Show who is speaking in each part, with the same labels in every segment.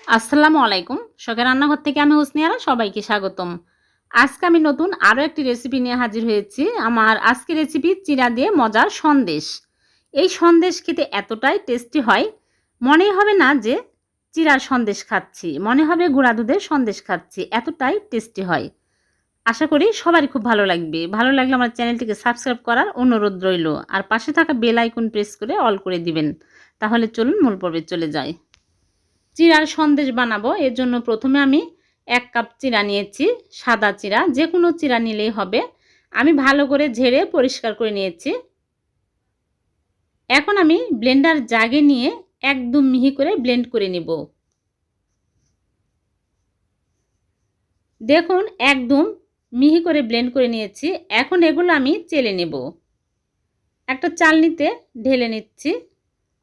Speaker 1: আসসালামু আলাইকুম। শখের রান্নাঘর থেকে আমি হুসনিয়ারা সবাইকে স্বাগতম। আজকে আমি নতুন আরও একটি রেসিপি নিয়ে হাজির হয়েছি। আমার আজকের রেসিপি চিড়া দিয়ে মজার সন্দেশ। এই সন্দেশ খেতে এতটাই টেস্টি হয়, মনেই হবে না যে চিড়ার সন্দেশ খাচ্ছি, মনে হবে গুঁড়া দুধের সন্দেশ খাচ্ছি, এতটাই টেস্টি হয়। আশা করি সবারই খুব ভালো লাগবে। ভালো লাগলে আমার চ্যানেলটিকে সাবস্ক্রাইব করার অনুরোধ রইল, আর পাশে থাকা বেল আইকন প্রেস করে অল করে দিবেন। তাহলে চলুন মূল পর্বে চলে যাই। চিড়ার সন্দেশ বানাবো, এর জন্য প্রথমে আমি 1 কাপ চিড়া নিয়েছি। সাদা চিড়া, যে কোনো চিড়া নিলেই হবে। আমি ভালো করে ঝেড়ে পরিষ্কার করে নিয়েছি। এখন আমি ব্লেন্ডার জাগে নিয়ে একদম মিহি করে ব্লেন্ড করে নিব। দেখুন একদম মিহি করে ব্লেন্ড করে নিয়েছি। এখন এগুলো আমি চেলে নেব। একটা চালনিতে ঢেলে নিচ্ছি।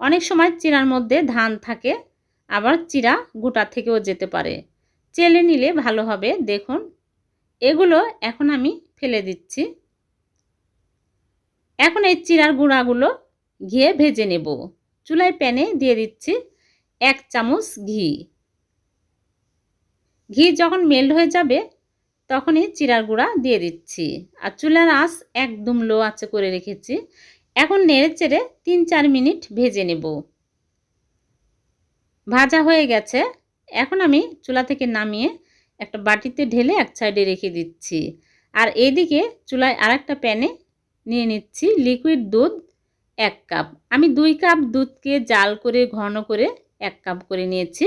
Speaker 1: অনেক সময় চিড়ার মধ্যে ধান থাকে, আবার চিড়া গোটা থেকেও যেতে পারে। চেলে নিলে ভালো হবে। দেখুন এগুলো এখন আমি ফেলে দিচ্ছি। এখন এই চিড়ার গুঁড়াগুলো ঘিয়ে ভেজে নেব। চুলায় প্যানে দিয়ে দিচ্ছি 1 চামচ ঘি। ঘি যখন মেল্ট হয়ে যাবে তখনই চিড়ার গুঁড়া দিয়ে দিচ্ছি। আর চুলার আঁচ একদম লো আঁচে করে রেখেছি। এখন নেড়ে চেড়ে 3-4 মিনিট ভেজে নেব। ভাজা হয়ে গেছে। এখন আমি চুলা থেকে নামিয়ে একটা বাটিতে ঢেলে এক সাইডে রেখে দিচ্ছি। আর এইদিকে চুলায় আরেকটা প্যানে নিয়ে নিচ্ছি লিকুইড দুধ 1 কাপ। আমি 2 কাপ দুধকে জাল করে ঘন করে 1 কাপ করে নিয়েছি,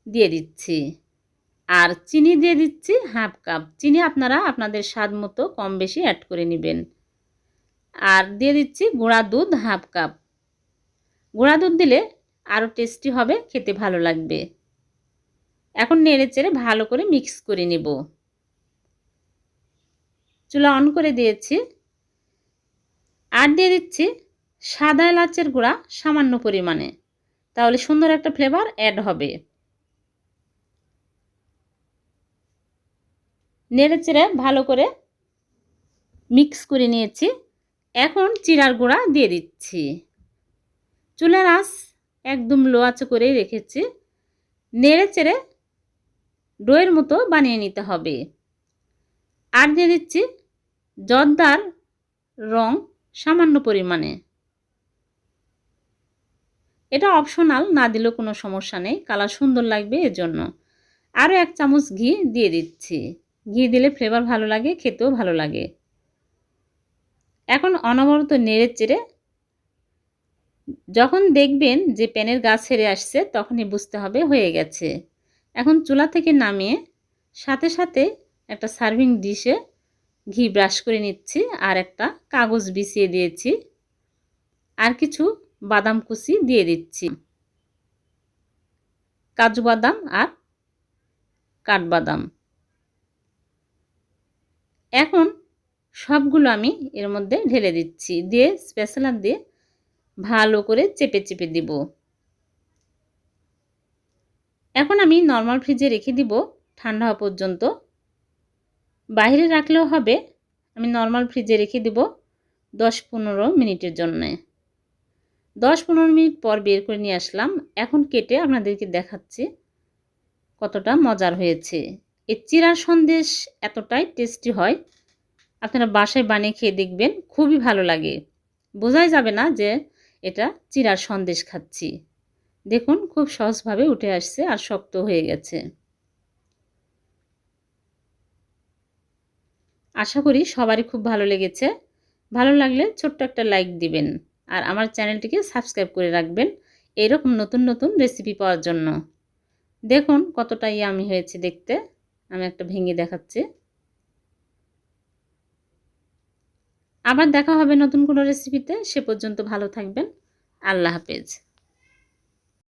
Speaker 1: দিয়ে দিচ্ছি। আর চিনি দিয়ে দিচ্ছি হাফ কাপ। চিনি আপনারা আপনাদের স্বাদ মতো কম বেশি অ্যাড করে নেবেন। আর দিয়ে দিচ্ছি গুঁড়া দুধ হাফ কাপ। গুঁড়া দুধ দিলে আরও টেস্টি হবে, খেতে ভালো লাগবে। এখন নেড়ে চেড়ে ভালো করে মিক্স করে নেব। চুলা অন করে দিয়েছি। আর দিয়ে দিচ্ছি সাদা এলাচের গুঁড়া সামান্য পরিমাণে, তাহলে সুন্দর একটা ফ্লেভার অ্যাড হবে। নেড়ে চেড়ে ভালো করে মিক্স করে নিয়েছি। এখন চিড়ার গুঁড়া দিয়ে দিচ্ছি। চুলার আঁচ একদম লো আঁচে করেই রেখেছি। নেড়ে চেড়ে ডোয়ের মতো বানিয়ে নিতে হবে। আর দিয়ে দিচ্ছি জর্দার রং সামান্য পরিমাণে। এটা অপশনাল, না দিলেও কোনো সমস্যা নেই, কালার সুন্দর লাগবে এজন্য। আরও 1 চামচ ঘি দিয়ে দিচ্ছি। ঘি দিলে ফ্লেভার ভালো লাগে, খেতেও ভালো লাগে। এখন অনবরত নেড়ে চেড়ে যখন দেখবেন যে প্যানের গা ছেড়ে আসছে তখনই বুঝতে হবে হয়ে গেছে। এখন চুলা থেকে নামিয়ে সাথে সাথে একটা সার্ভিং ডিশে ঘি ব্রাশ করে নিচ্ছি। আর একটা কাগজ বিছিয়ে দিয়েছি। আর কিছু বাদাম কুচি দিয়ে দিচ্ছি, কাজু বাদাম আর কাঠবাদাম। এখন সবগুলো আমি এর মধ্যে ঢেলে দিচ্ছি, দিয়ে স্প্যাচুলা দিয়ে ভালো করে চেপে চেপে দিব। এখন আমি নর্মাল ফ্রিজে রেখে দিব ঠান্ডা হওয়া পর্যন্ত। বাইরে রাখলেও হবে, আমি নর্মাল ফ্রিজে রেখে দিব 10-15 মিনিটের জন্যে। 10-15 মিনিট পর বের করে নিয়ে আসলাম। এখন কেটে আপনাদেরকে দেখাচ্ছি কতটা মজার হয়েছে। এই চিড়ার সন্দেশ এতটাই টেস্টি হয়, আপনারা বাসায় বানিয়ে খেয়ে দেখবেন, খুবই ভালো লাগে। বোঝাই যাবে না যে এটা চিড়ার সন্দেশ খাচ্ছি। দেখুন খুব সহজভাবে উঠে আসছে আর শক্ত হয়ে গেছে। আশা করি সবারই খুব ভালো লেগেছে। ভালো লাগলে ছোট্ট একটা লাইক দিবেন, আর আমার চ্যানেলটিকে সাবস্ক্রাইব করে রাখবেন এরকম নতুন নতুন রেসিপি পাওয়ার জন্য। দেখুন কতটা ইয়ামি হয়েছে দেখতে। আমি একটা ভেঙে দেখাচ্ছি। আবার দেখা হবে নতুন কোনো রেসিপিতে। সে পর্যন্ত ভালো থাকবেন। আল্লাহ হাফেজ।